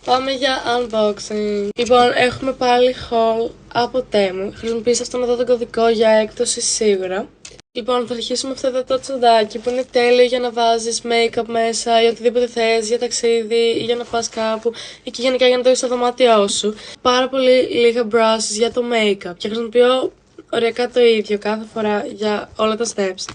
Πάμε για unboxing. Λοιπόν, έχουμε πάλι haul από Temu. Χρησιμοποιήστε αυτόν εδώ τον κωδικό για έκπτωση σίγουρα. Λοιπόν, θα αρχίσουμε αυτό εδώ το τσαντάκι που είναι τέλειο για να βάζεις make-up μέσα ή οτιδήποτε θες, για ταξίδι ή για να πας κάπου ή και γενικά για να το έχεις στο δωμάτιό σου. Πάρα πολύ λίγα brushes για το make-up και χρησιμοποιώ οριακά το ίδιο κάθε φορά για όλα τα steps.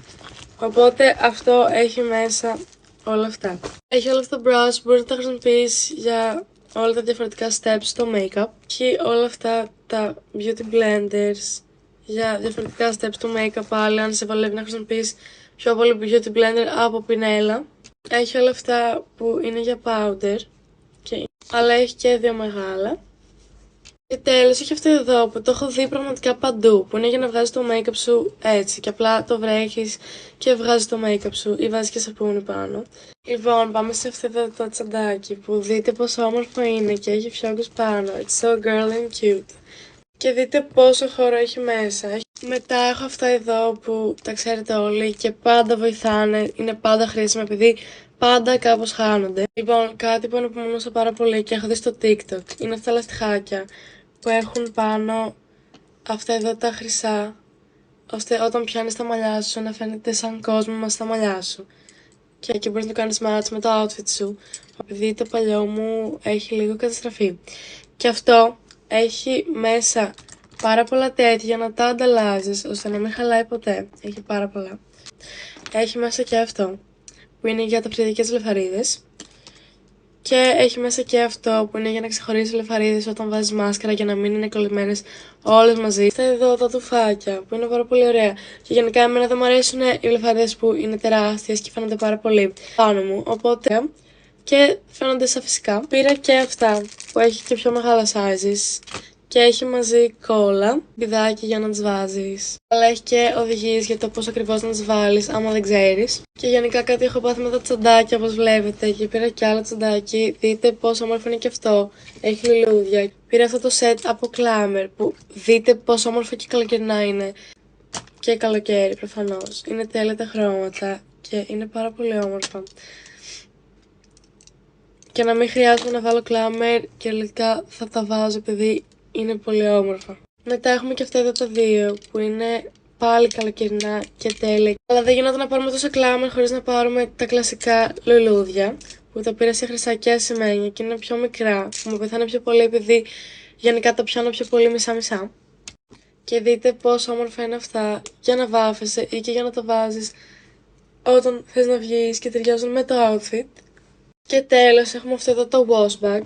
Οπότε αυτό έχει μέσα όλα αυτά. Έχει όλα αυτά τα brush που μπορείς να τα χρησιμοποιήσεις για όλα τα διαφορετικά steps στο make-up. Έχει όλα αυτά τα beauty blenders για διαφορετικά steps του make-up πάλι, αν σε βολεύει να χρησιμοποιείς πιο πολύ beauty blender από πινέλα. Έχει όλα αυτά που είναι για powder, αλλά έχει και δύο μεγάλα. Και τέλος έχει αυτό εδώ που το έχω δει πραγματικά παντού, που είναι για να βγάζεις το make-up σου έτσι και απλά το βρέχεις και βγάζεις το make-up σου ή βάζεις και σαπούνι πάνω. Λοιπόν, πάμε σε αυτό εδώ το τσαντάκι που δείτε πόσο όμορφο είναι και έχει φιόγκους πάνω. It's so girly and cute. Και δείτε πόσο χώρο έχει μέσα. Μετά έχω αυτά εδώ που τα ξέρετε όλοι και πάντα βοηθάνε, είναι πάντα χρήσιμα επειδή πάντα κάπως χάνονται. Λοιπόν, κάτι που ανυπομονούσα πάρα πολύ και έχω δει στο TikTok είναι αυτά τα λαστιχάκια που έχουν πάνω αυτά εδώ τα χρυσά, ώστε όταν πιάνεις τα μαλλιά σου να φαίνεται σαν κόσμο στα μαλλιά σου. Και εκεί μπορείς να το κάνεις match με το outfit σου, επειδή το παλιό μου έχει λίγο καταστραφεί. Και αυτό έχει μέσα πάρα πολλά τέτοια για να τα ανταλλάζεις, ώστε να μην χαλάει ποτέ. Έχει πάρα πολλά. Έχει μέσα και αυτό, που είναι για ταψιδικές λεφαρίδες. Και έχει μέσα και αυτό που είναι για να ξεχωρίσεις λεφαρίδες όταν βάζεις μάσκαρα για να μην είναι κολλημένες όλες μαζί. Αυτά εδώ τα τουφάκια που είναι πάρα πολύ ωραία. Και γενικά εμένα δεν μου αρέσουν οι λεφαρίδες που είναι τεράστιες και φαίνονται πάρα πολύ πάνω μου. Οπότε και φαίνονται σαν φυσικά. Πήρα και αυτά που έχει και πιο μεγάλα sizes. Και έχει μαζί κόλλα, πηδάκι για να τις βάζεις. Αλλά έχει και οδηγίες για το πώς ακριβώς να τις βάλεις, άμα δεν ξέρεις. Και γενικά κάτι έχω πάθει με τα τσαντάκια, όπως βλέπετε. Και πήρα και άλλο τσαντάκι. Δείτε πόσο όμορφο είναι και αυτό. Έχει λουλούδια. Πήρα αυτό το set από Glamour, που δείτε πόσο όμορφο και καλοκαιρινά είναι. Και καλοκαίρι προφανώς. Είναι τέλεια τα χρώματα και είναι πάρα πολύ όμορφα. Και να μην χρειάζεται να βάλω Glamour και λογικά θα τα βάζω επειδή είναι πολύ όμορφα. Μετά έχουμε και αυτά εδώ τα δύο που είναι πάλι καλοκαιρινά και τέλεια. Αλλά δεν γινόταν να πάρουμε τόσο Glamour χωρίς να πάρουμε τα κλασικά λουλούδια που τα πήρα σε χρυσά και ασημένια και είναι πιο μικρά, που μου βοηθάνε πιο πολύ επειδή γενικά τα πιάνω πιο πολύ μισά-μισά. Και δείτε πόσο όμορφα είναι αυτά για να βάφεσαι ή και για να τα βάζεις όταν θες να βγεις και ταιριάζουν με το outfit. Και τέλος έχουμε αυτό εδώ το wash bag